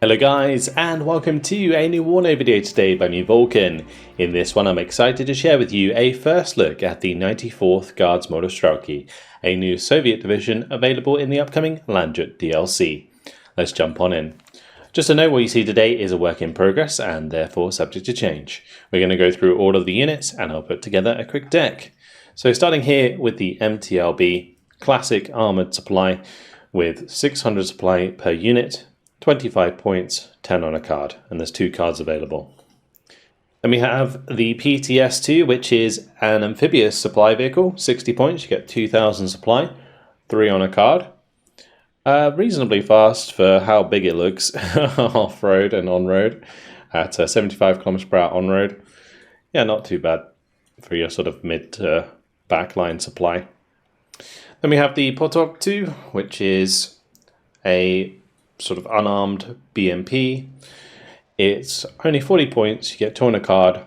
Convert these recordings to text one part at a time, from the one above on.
Hello guys, and welcome to a new WARNO video today by me, Vulcan. In this one I'm excited to share with you a first look at the 94th Guards Motostrelki, a new Soviet division available in the upcoming LANDJUT DLC. Let's jump on in. Just to note, what you see today is a work in progress and therefore subject to change. We're going to go through all of the units and I'll put together a quick deck. So starting here with the MTLB Classic Armoured Supply with 600 supply per unit, 25 points, 10 on a card, and there's 2 cards available. Then we have the PTS2, which is an amphibious supply vehicle, 60 points, you get 2,000 supply, 3 on a card. Reasonably fast for how big it looks off-road and on-road at 75 km per hour on-road. Yeah, not too bad for your sort of mid to backline supply. Then we have the Potok 2, which is a sort of unarmed BMP. It's only 40 points, you get 2 on a card.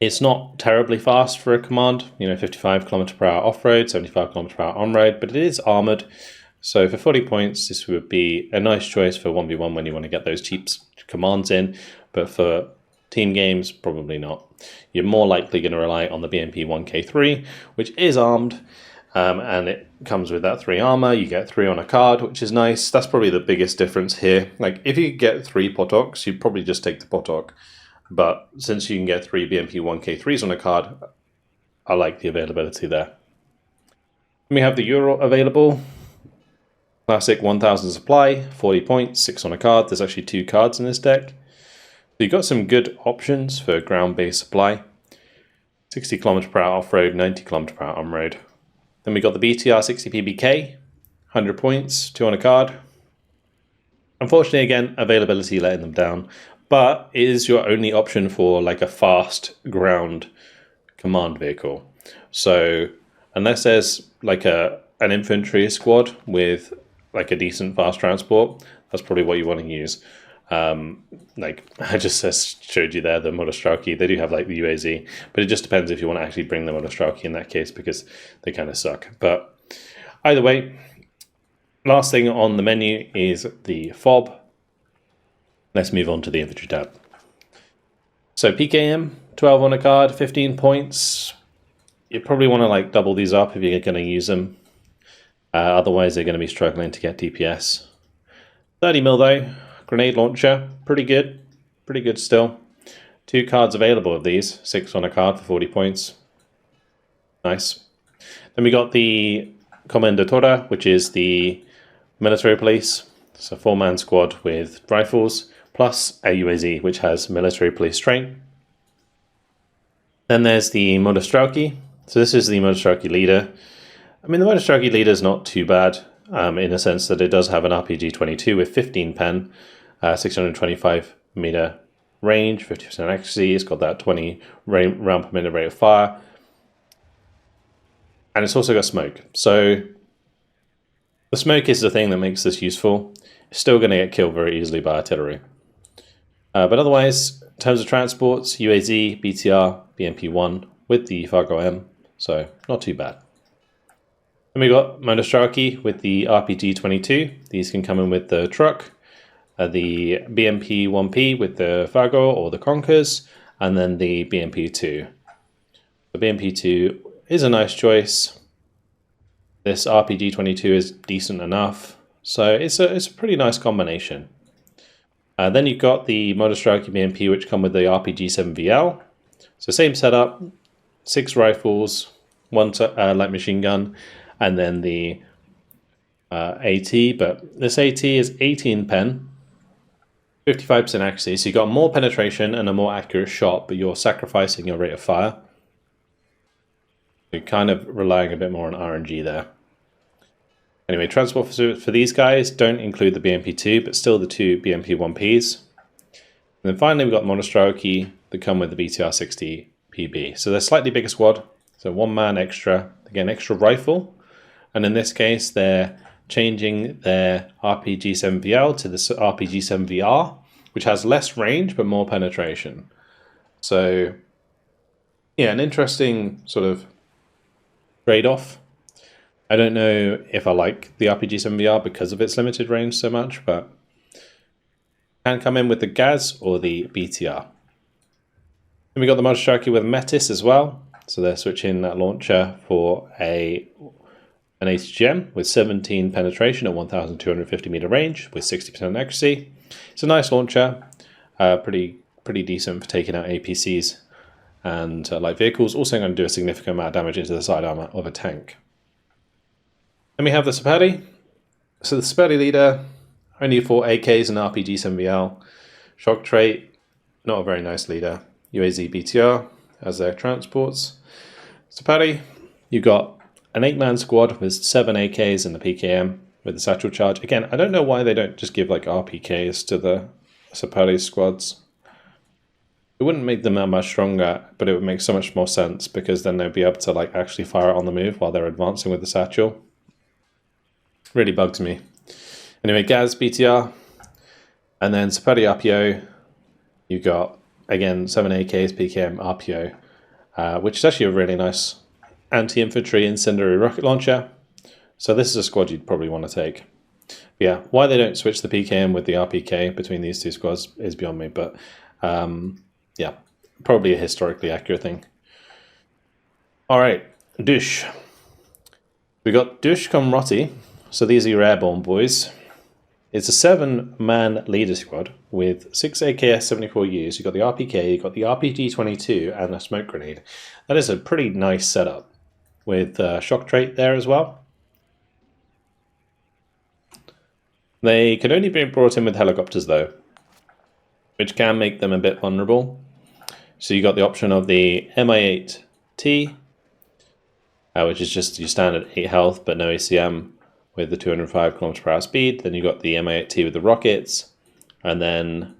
It's not terribly fast for a command, 55 km per hour off-road, 75 km per hour on-road, but it is armoured. So for 40 points, this would be a nice choice for 1v1 when you want to get those cheap commands in, but for team games, probably not. You're more likely going to rely on the BMP 1K3, which is armed, and it comes with that 3 armor. You get 3 on a card, which is nice. That's probably the biggest difference here. Like, if you get 3 Potoks, you'd probably just take the Potok. But since you can get 3 BMP 1K3s on a card, I like the availability there. We have the Euro available. Classic 1000 supply, 40 points, 6 on a card. There's actually 2 cards in this deck. So you've got some good options for ground-based supply. 60 km per hour off-road, 90 km per hour on-road. Then we got the BTR 60PBK, 100 points, 2 on a card. Unfortunately, again, availability letting them down, but it is your only option for like a fast ground command vehicle. So unless there's like an infantry squad with like a decent fast transport, that's probably what you want to use. Like I just showed you there, the Motostrelki, they do have like the UAZ, but it just depends if you want to actually bring the Motostrelki in that case, because they kind of suck. But either way, last thing on the menu is the FOB. Let's move on to the infantry tab. So PKM, 12 on a card, 15 points. You probably want to like double these up if you're going to use them. Otherwise they're going to be struggling to get DPS. 30 mil though. Grenade launcher, pretty good still. 2 cards available of these, 6 on a card for 40 points. Nice. Then we got the Commendatora, which is the military police. It's a 4-man squad with rifles, plus a UAZ, which has military police strength. Then there's the Motostrelki. So this is the Motostrelki leader. I mean, the Motostrelki leader is not too bad, in a sense that it does have an RPG-22 with 15 pen. 625 meter range, 50% accuracy. It's got that 20 round per minute rate of fire, and it's also got smoke. So the smoke is the thing that makes this useful. It's still going to get killed very easily by artillery, but otherwise, in terms of transports, UAZ, BTR, BMP-1 with the Fargo M, so not too bad. Then we got Motostrelki with the RPG-22. These can come in with the truck. The BMP-1P with the Fargo or the Conkers, and then the BMP-2. The BMP-2 is a nice choice. This RPG-22 is decent enough, so it's a pretty nice combination. Then you've got the Motostrelki BMP, which come with the RPG-7VL. So same setup, 6 rifles, 1 light machine gun, and then the AT. But this AT is 18 pen. 55% accuracy, so you got more penetration and a more accurate shot, but you're sacrificing your rate of fire. You're kind of relying a bit more on RNG there. Anyway, transport for these guys don't include the BMP-2, but still the 2 BMP-1Ps. And then finally we've got Motostrelki that come with the BTR-60 PB. So they're slightly bigger squad, so 1 man extra, again extra rifle, and in this case they're changing their RPG-7VL to the RPG-7VR, which has less range but more penetration. So yeah, an interesting sort of trade-off. I don't know if I like the RPG-7VR because of its limited range so much, but Can come in with the Gaz or the BTR. Then we got the Motostrelki with Metis as well. So they're switching that launcher for an ATGM with 17 penetration at 1,250 meter range with 60% accuracy. It's a nice launcher, pretty decent for taking out APCs and light vehicles. Also going to do a significant amount of damage into the side armor of a tank. Then we have the Saperi. So the Saperi leader, only 4 AKs and RPG 7VL. Shock trait, not a very nice leader. UAZ BTR as their transports. Saperi, you got an 8-man squad with 7 AKs and the PKM with the satchel charge. Again, I don't know why they don't just give like RPKs to the Saperi squads. It wouldn't make them that much stronger, but it would make so much more sense because then they'd be able to like actually fire it on the move while they're advancing with the satchel. Really bugs me. Anyway, Gaz BTR, and then Saperi RPO. You got again 7 AKs PKM RPO, which is actually a really nice anti-infantry incendiary rocket launcher. So this is a squad you'd probably want to take. But yeah, why they don't switch the PKM with the RPK between these two squads is beyond me, but yeah, probably a historically accurate thing. Alright, Dush. We got Dush Komroti, so these are your airborne boys. It's a 7-man leader squad with 6 AKS-74Us. You've got the RPK, you've got the RPG-22 and a smoke grenade. That is a pretty nice setup with shock trait there as well. They can only be brought in with helicopters though, which can make them a bit vulnerable. So you got the option of the Mi-8T, which is just your standard 8 health but no ACM with the 205 km/h speed. Then you got the Mi-8T with the rockets, and then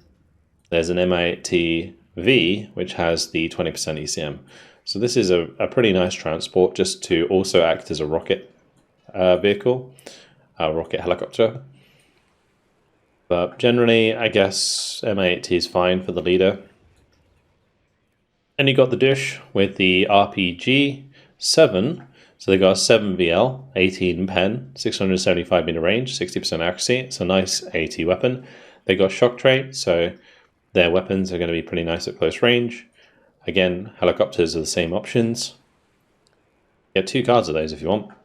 there's an Mi-8T-V which has the 20% ECM. So this is a pretty nice transport just to also act as a rocket vehicle, a rocket helicopter. But generally, I guess Mi-8T is fine for the leader. And you got the Dush with the RPG-7. So they got a 7VL, 18 pen, 675 meter range, 60% accuracy. It's a nice AT weapon. They got shock trait, so their weapons are going to be pretty nice at close range. Again, helicopters are the same options. Get 2 cards of those if you want. Then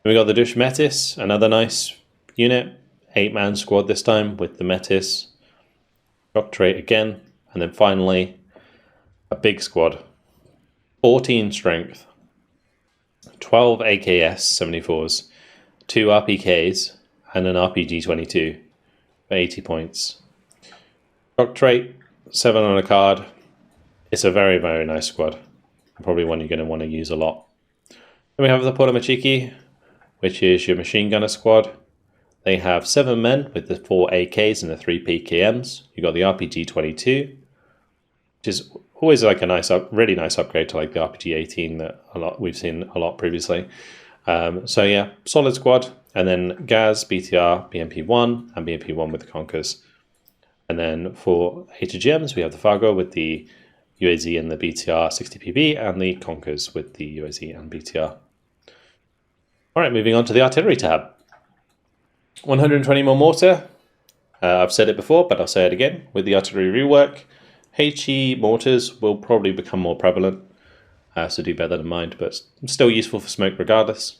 we got the Dush Metis, another nice unit. 8-man squad this time with the Metis. Shock trait again. And then finally, a big squad. 14 strength. 12 AKS-74s, 2 RPKs, and an RPG-22 for 80 points. Shock trait, 7 on a card. It's a very, very nice squad. Probably one you're going to want to use a lot. Then we have the Portamachiki, which is your machine gunner squad. They have 7 men with the 4 AKs and the 3 PKMs. You got the RPG-22, which is always like a nice, really nice upgrade to like the RPG-18 that we've seen a lot previously. So yeah, solid squad. And then Gaz, BTR, BMP-1, and BMP-1 with the Conkers. And then for ATGMs, we have the Fargo with the UAZ and the BTR 60PB, and the Conkers with the UAZ and BTR. All right, moving on to the artillery tab. 120 mm mortar. I've said it before, but I'll say it again. With the artillery rework, HE mortars will probably become more prevalent, so do bear that in mind, but still useful for smoke regardless.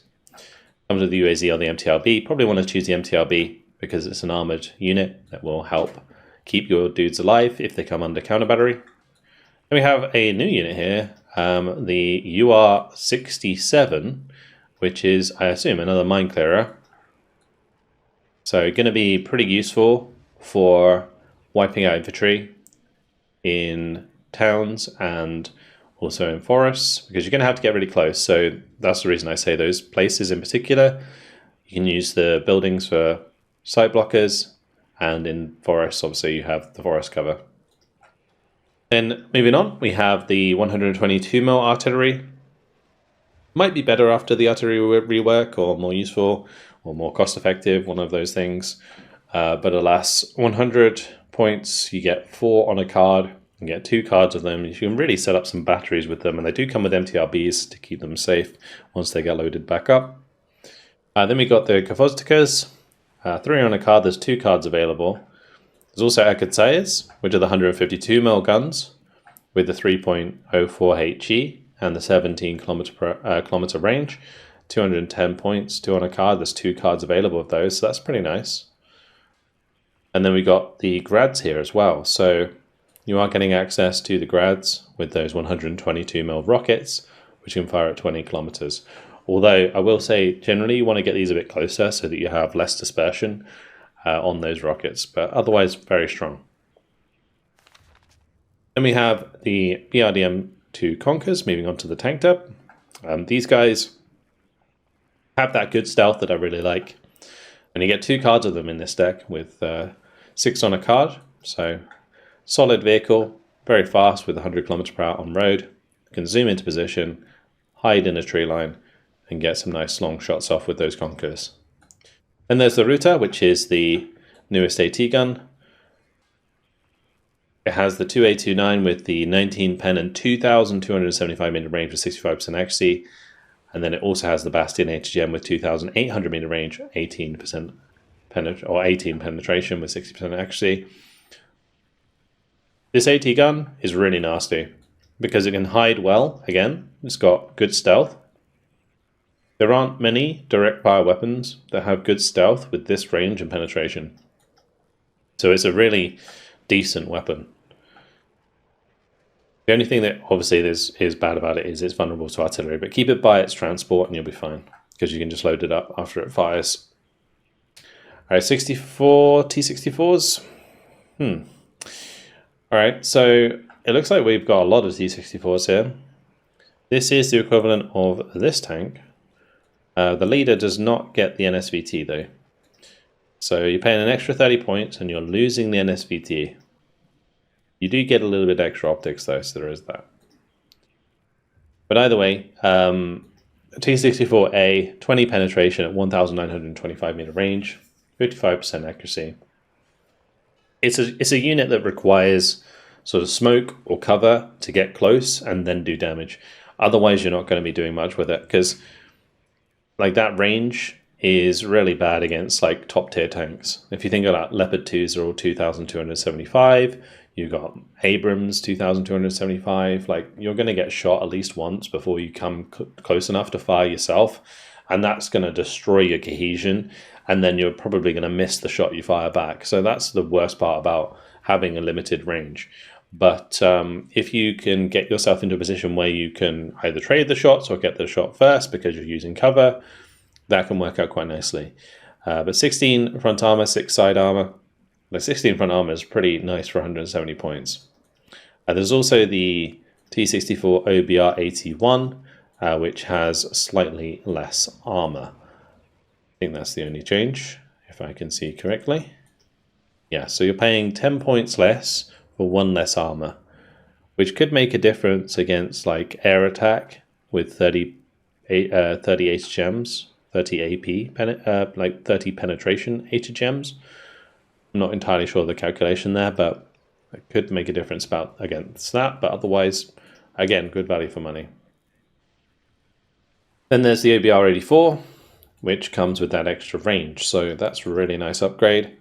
Comes with the UAZ or the MTRB. Probably want to choose the MTRB because it's an armoured unit that will help keep your dudes alive if they come under counter battery. Then we have a new unit here, the UR-67, which is, I assume, another mine clearer. So going to be pretty useful for wiping out infantry in towns and also in forests, because you're going to have to get really close. So that's the reason I say those places in particular. You can use the buildings for site blockers, and in forests, obviously, you have the forest cover. Then moving on, we have the 122mm artillery. Might be better after the artillery rework, or more useful, or more cost-effective, one of those things. But alas, 100 points, you get 4 on a card. You get 2 cards of them. You can really set up some batteries with them, and they do come with MTRBs to keep them safe once they get loaded back up. Then we got the Gvardeyskaya, 3 on a card. There's 2 cards available. There's also Ekadzayas, which are the 152mm guns with the 3.04 HE and the 17 kilometer range. 210 points, 2 on a card. There's 2 cards available of those, so that's pretty nice. And then we got the Grads here as well. So you are getting access to the Grads with those 122mm rockets, which can fire at 20 kilometers. Although I will say, generally you want to get these a bit closer so that you have less dispersion on those rockets, but otherwise very strong. Then we have the BRDM2 Conkers, moving on to the tank dub. These guys have that good stealth that I really like. And you get 2 cards of them in this deck with 6 on a card. So solid vehicle, very fast with 100 km/h on road. You can zoom into position, hide in a tree line, and get some nice long shots off with those Conkers. Then there's the Ruta, which is the newest AT gun. It has the 2A29 with the 19 pen and 2,275 meter range with 65% accuracy. And then it also has the Bastion HGM with 2,800 meter range, 18 penetration with 60% accuracy. This AT gun is really nasty because it can hide well. Again, it's got good stealth. There aren't many direct fire weapons that have good stealth with this range and penetration. So it's a really decent weapon. The only thing that obviously is bad about it is it's vulnerable to artillery, but keep it by its transport and you'll be fine because you can just load it up after it fires. Alright, 64 T-64s. Alright, so it looks like we've got a lot of T-64s here. This is the equivalent of this tank. The leader does not get the NSVT though. So you're paying an extra 30 points and you're losing the NSVT. You do get a little bit extra optics though, so there is that. But either way, T-64A, 20 penetration at 1,925 meter range, 55% accuracy. It's a unit that requires sort of smoke or cover to get close and then do damage. Otherwise, you're not going to be doing much with it because like that range is really bad against like top tier tanks. If you think about Leopard 2s are all 2,275, you got Abrams 2,275, like you're going to get shot at least once before you come close enough to fire yourself, and that's going to destroy your cohesion, and then you're probably going to miss the shot you fire back. So that's the worst part about having a limited range. But if you can get yourself into a position where you can either trade the shots or get the shot first because you're using cover, that can work out quite nicely. But 16 front armor, 6 side armor. The 16 front armor is pretty nice for 170 points. There's also the T-64 OBR-81, which has slightly less armor. I think that's the only change, if I can see correctly. Yeah, so you're paying 10 points less for 1 less armor, which could make a difference against like air attack with 30 HGMs, 30 AP, like 30 penetration HGMs. I'm not entirely sure of the calculation there, but it could make a difference against that. But otherwise, again, good value for money. Then there's the OBR-84, which comes with that extra range. So that's a really nice upgrade.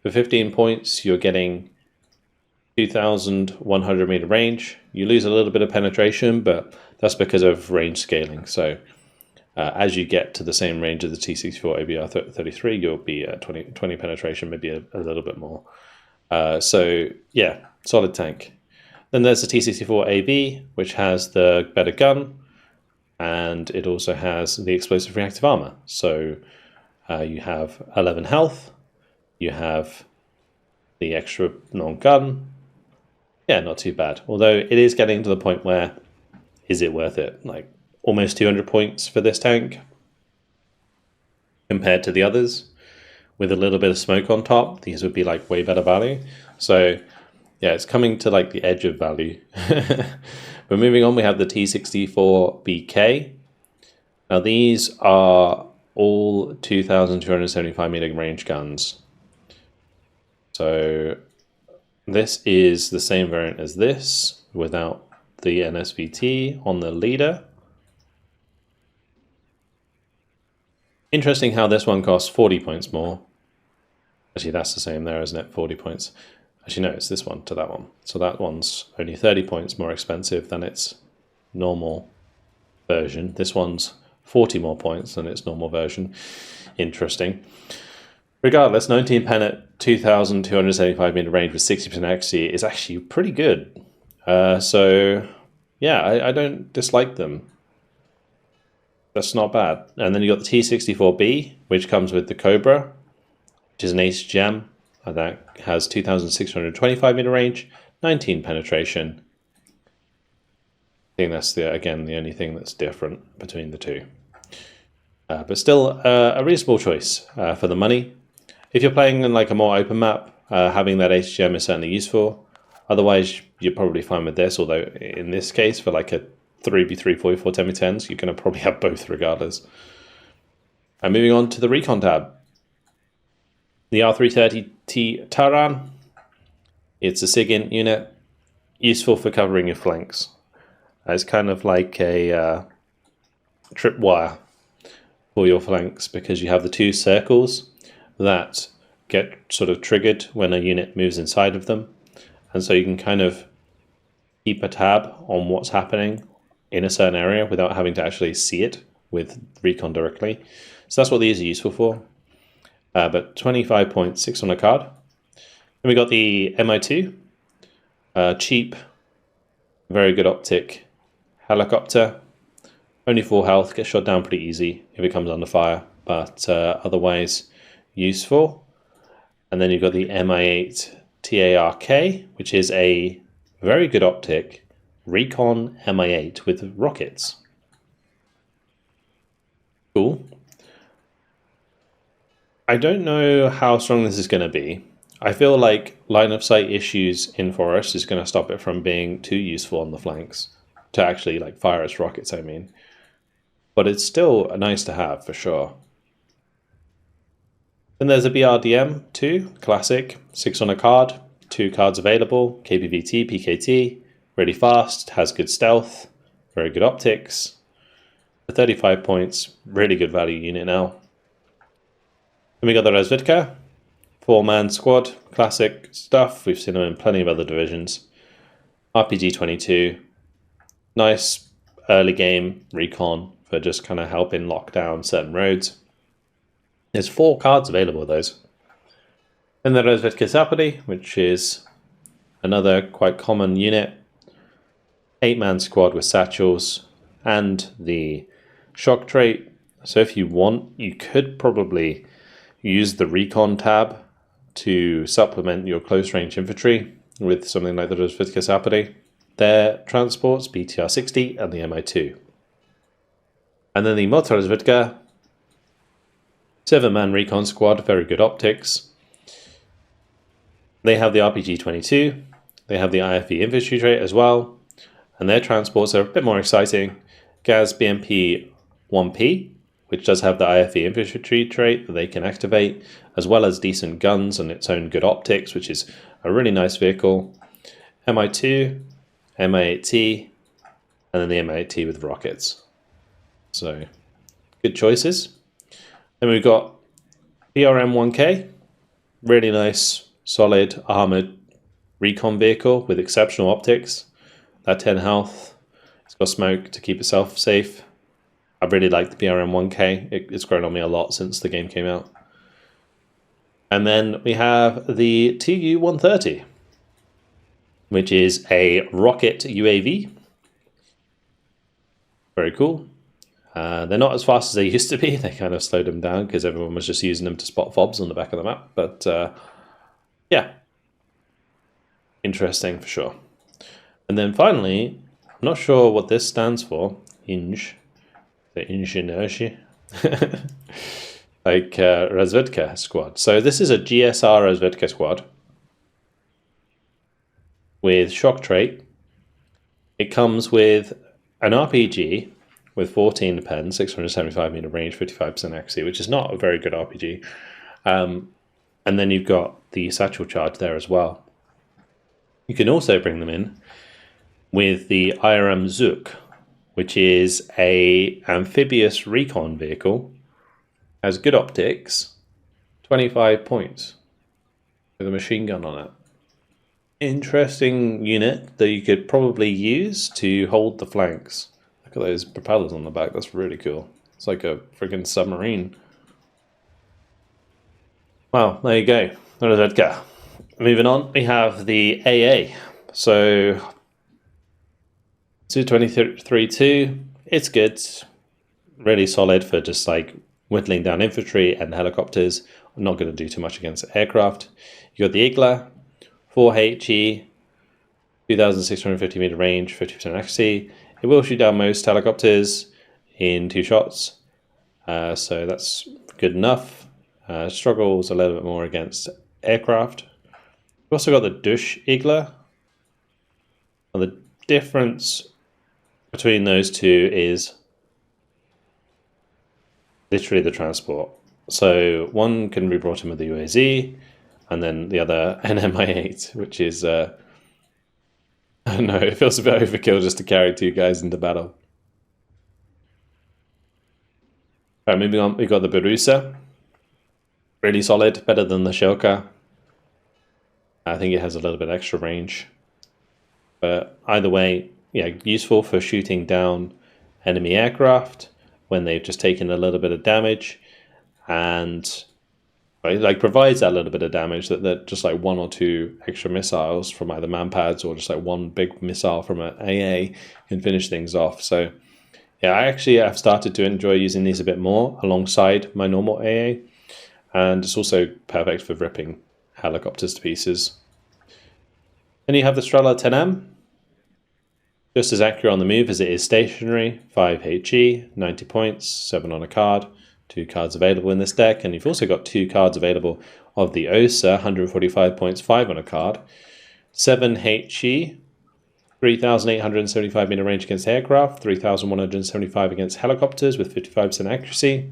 For 15 points, you're getting 2,100 meter range. You lose a little bit of penetration, but that's because of range scaling. So as you get to the same range of the T-64 OBR-33, you'll be at 20 penetration, maybe a little bit more. So yeah, solid tank. Then there's the T-64 AB, which has the better gun, and it also has the explosive reactive armor. So you have 11 health, you have the extra non-gun. Yeah, not too bad. Although it is getting to the point where, is it worth it? Like almost 200 points for this tank compared to the others. With a little bit of smoke on top, these would be like way better value. So yeah, it's coming to like the edge of value. But moving on, we have the T-64 BK. Now these are all 2,275 meter range guns. So this is the same variant as this without the NSVT on the leader. Interesting how this one costs 40 points more. Actually, that's the same there, isn't it? 40 points. Actually, no, it's this one to that one. So that one's only 30 points more expensive than its normal version. This one's 40 more points than its normal version. Interesting. Regardless, 19 pen at 2,275 meter range with 60% accuracy is actually pretty good. So, yeah, I don't dislike them. That's not bad. And then you got the T-64B, which comes with the Cobra, which is an ace gem. That has 2,625 meter range, 19 penetration. I think that's again the only thing that's different between the two. But still a reasonable choice for the money. If you're playing in like a more open map, having that ace gem is certainly useful. Otherwise, you're probably fine with this. Although in this case, for like a 3v3 44 10v10s, you're going to probably have both regardless. And moving on to the Recon tab. The R330T Taran. It's a SIGINT unit, useful for covering your flanks. It's kind of like a tripwire for your flanks because you have the two circles that get sort of triggered when a unit moves inside of them. And so you can kind of keep a tab on what's happening in a certain area without having to actually see it with Recon directly. So that's what these are useful for. But 25 points, 6 on a card. Then we got the MO2, cheap, very good optic helicopter. Only 4 health, gets shot down pretty easy if it comes under fire, but otherwise useful. And then you've got the MI8 TARK, which is a very good optic Recon MI8 with rockets. Cool. I don't know how strong this is going to be. I feel like line of sight issues in forest is going to stop it from being too useful on the flanks to actually like fire its rockets, I mean. But it's still nice to have for sure. Then there's a BRDM 2, classic, 6 on a card, 2 cards available, KPVT, PKT, really fast, has good stealth, very good optics. For 35 points, really good value unit now. Then we got the Razvedka, 4-man squad, classic stuff. We've seen them in plenty of other divisions. RPG 22, nice early game recon for just kind of helping lock down certain roads. There's 4 cards available with those. Then the Razvedka Zapady, which is another quite common unit. 8-man squad with satchels and the shock trait. So if you want, you could probably use the Recon tab to supplement your close range infantry with something like the Razvedka Zapady. Their transports, BTR-60 and the MI2. And then the MOTORIZED 7-man Recon squad, very good optics. They have the RPG-22, they have the IFE infantry trait as well, and their transports are a bit more exciting. GAZ BMP-1P, which does have the IFE infantry trait that they can activate, as well as decent guns and its own good optics, which is a really nice vehicle. MI2, MI8T, and then the MI8T with rockets. So, good choices. Then we've got PRM-1K, really nice, solid, armoured recon vehicle with exceptional optics. That 10 health, it's got smoke to keep itself safe. I really like the PRM-1K. It's grown on me a lot since the game came out. And then we have the TU-130, which is a rocket UAV. Very cool. They're not as fast as they used to be. They kind of slowed them down because everyone was just using them to spot fobs on the back of the map. But yeah, interesting for sure. And then finally, I'm not sure what this stands for. Inge. The Ingenieurshi. Like Razvedka squad. So this is a GSR Razvedka squad with shock trait. It comes with an RPG with 14 pen, 675 meter range, 55% accuracy, which is not a very good RPG. And then you've got the satchel charge there as well. You can also bring them in with the IRM Zuk, which is a amphibious recon vehicle, has good optics, 25 points. with a machine gun on it. Interesting unit that you could probably use to hold the flanks. Look at those propellers on the back, that's really cool. It's like a freaking submarine. Well, there you go. WARNO. Moving on, we have the AA. So, Su-23-2, it's good. Really solid for just like whittling down infantry and helicopters. I'm not going to do too much against aircraft. You got the Igla, 4HE, 2,650 meter range, 50% accuracy. It will shoot down most helicopters in 2 shots, so that's good enough. Struggles a little bit more against aircraft. We've also got the Dush Igla. And the difference between those two is literally the transport. So one can be brought in with the UAZ, and then the other an MI8, which is I don't know, it feels a bit overkill just to carry 2 guys into battle. Alright, moving on, we've got the Barusa. Really solid, better than the Shilka. I think it has a little bit extra range. But either way, yeah, useful for shooting down enemy aircraft when they've just taken a little bit of damage, and like provides that little bit of damage that just like 1 or 2 extra missiles from either manpads or just like 1 big missile from an AA can finish things off. So yeah, I actually have started to enjoy using these a bit more alongside my normal AA, and it's also perfect for ripping helicopters to pieces. Then you have the Strela 10M, just as accurate on the move as it is stationary, 5 HE, 90 points, 7 on a card, 2 cards available in this deck, and you've also got 2 cards available of the OSA, 145 points, 5 on a card, 7 HE, 3,875 meter range against aircraft, 3,175 against helicopters with 55% accuracy.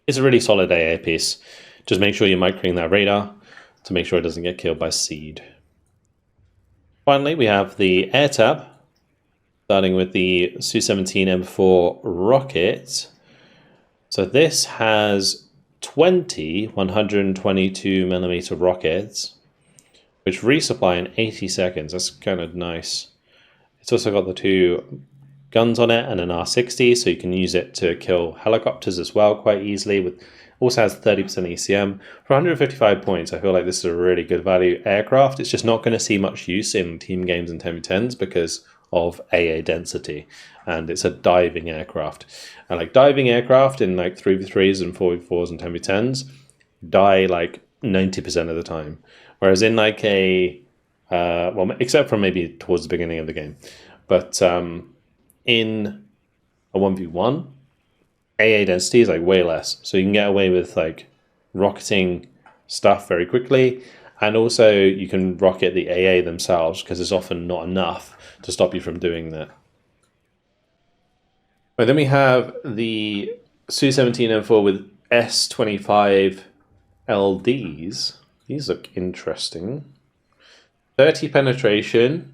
It's a really solid AA piece. Just make sure you're microing that radar to make sure it doesn't get killed by seed. Finally, we have the air tab, starting with the Su-17M4 rocket. So this has 20 122mm rockets, which resupply in 80 seconds. That's kind of nice. It's also got the 2 guns on it and an R60, so you can use it to kill helicopters as well quite easily. Also has 30% ECM. For 155 points, I feel like this is a really good value aircraft. It's just not going to see much use in team games and 10v10s because of AA density, and it's a diving aircraft. And like diving aircraft in like 3v3s and 4v4s and 10v10s die like 90% of the time. Whereas in like a, well, except for maybe towards the beginning of the game, but in a 1v1, AA density is like way less. So you can get away with like rocketing stuff very quickly, and also you can rocket the AA themselves because it's often not enough to stop you from doing that. Right, then we have the Su-17M4 with S25 LDs. These look interesting. 30 penetration,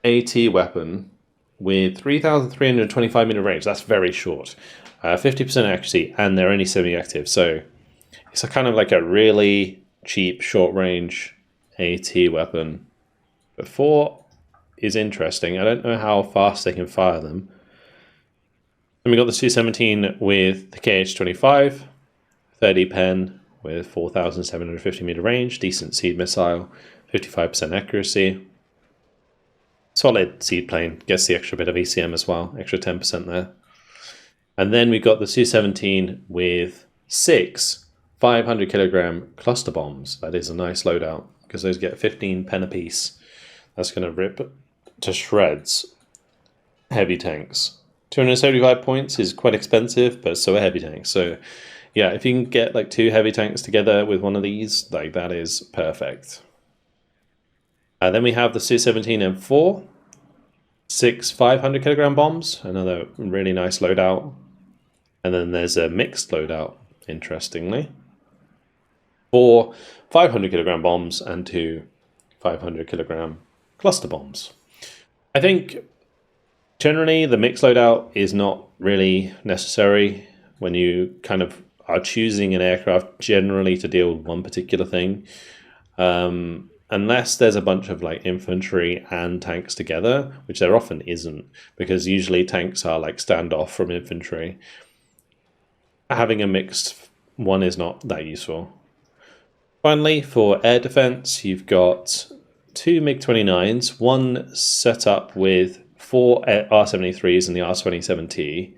AT weapon with 3,325 meter range. That's very short. 50% accuracy, and they're only semi-active. So it's a kind of like a really cheap short range AT weapon. But 4 is interesting. I don't know how fast they can fire them. Then we got the Su-17 with the KH-25, 30 pen with 4,750 meter range, decent seed missile, 55% accuracy. Solid seed plane, gets the extra bit of ECM as well, extra 10% there. And then we got the Su-17 with 6 500 kilogram cluster bombs. That is a nice loadout because those get 15 pen apiece. That's going to rip to shreds heavy tanks. 275 points is quite expensive, but so are heavy tanks. So yeah, if you can get like 2 heavy tanks together with one of these, like that is perfect. Then we have the Su-17M4, 6 500 kilogram bombs, another really nice loadout. And then there's a mixed loadout, interestingly. 4 500 kilogram bombs and 2 500 kilogram cluster bombs. I think generally the mixed loadout is not really necessary when you kind of are choosing an aircraft generally to deal with one particular thing. Unless there's a bunch of like infantry and tanks together, which there often isn't, because usually tanks are like standoff from infantry. Having a mixed one is not that useful. Finally, for air defense, you've got 2 MiG-29s, one set up with 4 R-73s and the R-27T,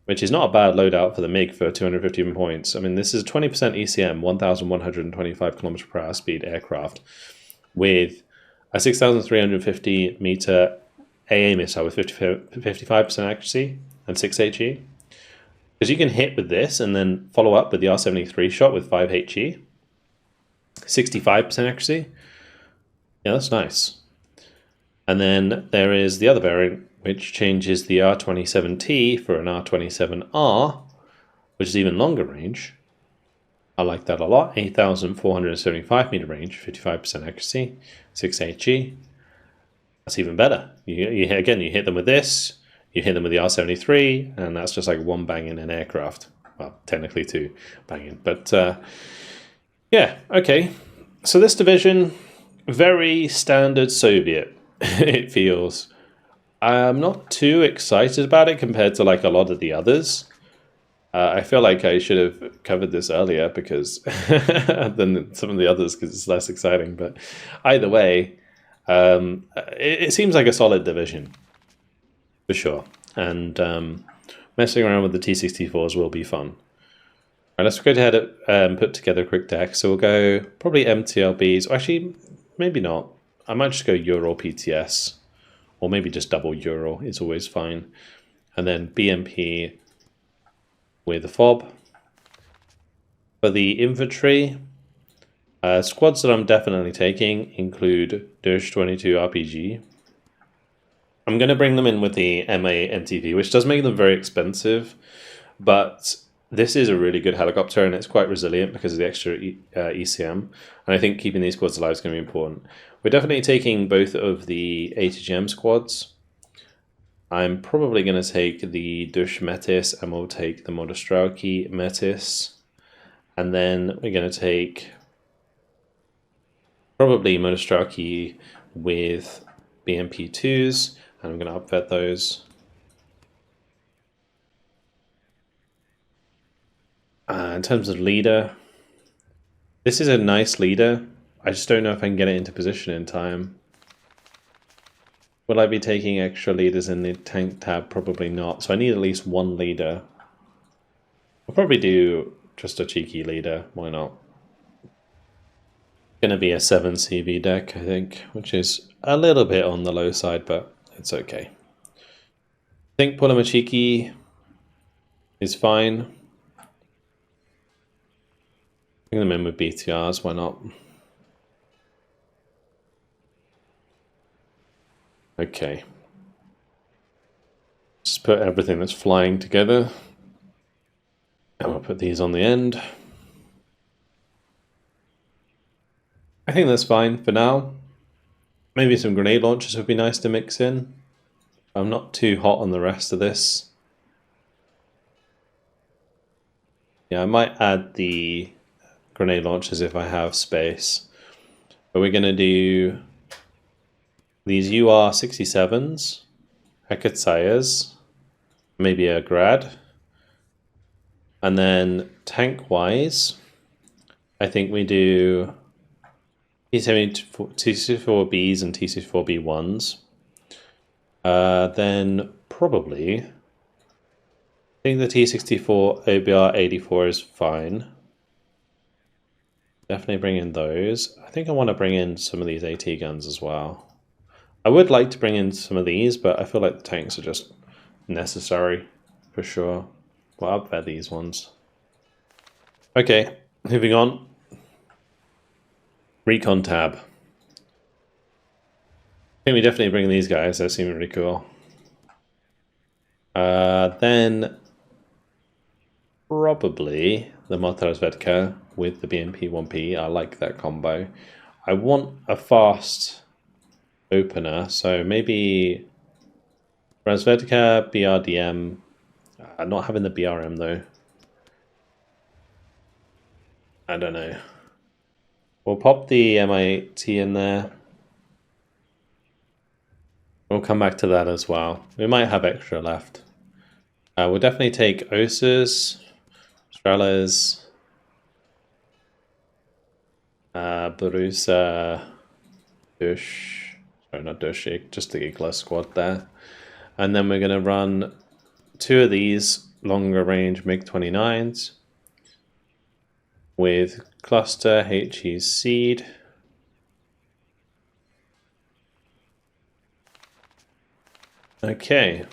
which is not a bad loadout for the MiG for 215 points. I mean, this is a 20% ECM, 1,125 km/h speed aircraft with a 6,350 meter AA missile with 55% accuracy and 6 HE. Because you can hit with this and then follow up with the R-73 shot with 5 HE. 65% accuracy. Yeah, that's nice. And then there is the other variant, which changes the R-27T for an R-27R, which is even longer range. I like that a lot. 8,475 meter range, 55% accuracy, 6 HE. That's even better. Again, you hit them with this, you hit them with the R-73, and that's just like one bang in an aircraft. Well, technically 2 banging, but yeah, okay. So this division, very standard Soviet, it feels. I'm not too excited about it compared to like a lot of the others. I feel like I should have covered this earlier because than some of the others because it's less exciting. But either way, it seems like a solid division for sure. And messing around with the T-64s will be fun. Right, let's go ahead and put together a quick deck. So we'll go probably MTLBs. Actually, maybe not. I might just go Ural PTS. Or maybe just double Ural is always fine. And then BMP with a FOB. For the infantry, squads that I'm definitely taking include Dush-22 RPG. I'm going to bring them in with the MA MTV, which does make them very expensive, but this is a really good helicopter and it's quite resilient because of the extra ECM. And I think keeping these squads alive is going to be important. We're definitely taking both of the ATGM squads. I'm probably going to take the Dush Metis and we'll take the Motostrelki Metis. And then we're going to take probably Motostrelki with BMP2s. And I'm going to upvet those. In terms of leader, this is a nice leader. I just don't know if I can get it into position in time. Will I be taking extra leaders in the tank tab? Probably not. So I need at least one leader. I'll probably do just a cheeky leader. Why not? Gonna be a 7 CV deck, I think, which is a little bit on the low side, but it's okay. I think Pulamachiki is fine. Bring them in with BTRs, why not? Okay. Just put everything that's flying together. And we'll put these on the end. I think that's fine for now. Maybe some grenade launchers would be nice to mix in. I'm not too hot on the rest of this. Yeah, I might add the grenade launchers if I have space. But we're going to do these UR-67s, Hekatsayas, maybe a Grad. And then tank-wise, I think we do T-64Bs and T-64B1s. Then probably, I think the T-64 OBR-84 is fine. Definitely bring in those. I think I want to bring in some of these AT guns as well. I would like to bring in some of these, but I feel like the tanks are just necessary for sure. Well, I'll bet these ones. Okay, moving on. Recon tab. I think we definitely bring these guys, they seem really cool. Then probably the MOTORIZED with the BMP-1P. I like that combo. I want a fast opener, so maybe Razvedka, BRDM. Not having the BRM though. I don't know. We'll pop the MIT in there. We'll come back to that as well. We might have extra left. We'll definitely take Osas, Strellas, Barusa, Dush. Sorry, not Dush, just the Igla squad there. And then we're going to run 2 of these longer range MiG-29s with cluster HE seed. Okay.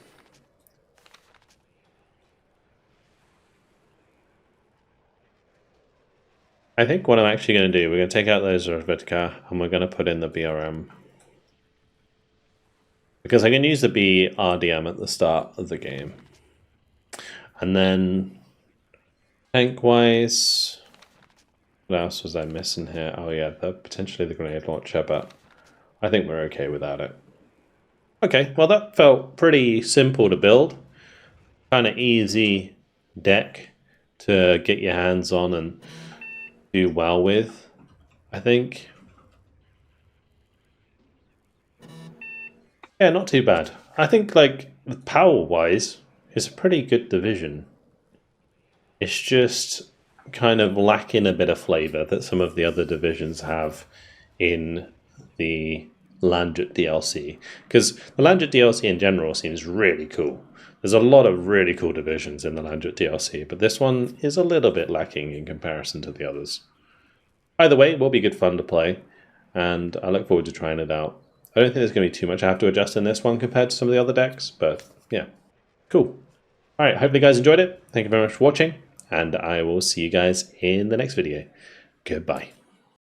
I think what I'm actually going to do, we're going to take out those Rozvedka and we're going to put in the BRM. Because I can use the BRDM at the start of the game. And then tank-wise, what else was I missing here? Oh yeah, potentially the grenade launcher, but I think we're okay without it. Okay, well that felt pretty simple to build. Kind of easy deck to get your hands on and do well with, I think. Yeah, not too bad. I think, like, power-wise, it's a pretty good division. It's just kind of lacking a bit of flavor that some of the other divisions have in the LANDJUT DLC. Because the LANDJUT DLC in general seems really cool. There's a lot of really cool divisions in the LANDJUT DLC, but this one is a little bit lacking in comparison to the others. Either way, it will be good fun to play, and I look forward to trying it out. I don't think there's going to be too much I have to adjust in this one compared to some of the other decks, but yeah, cool. Alright, hope you guys enjoyed it. Thank you very much for watching, and I will see you guys in the next video. Goodbye.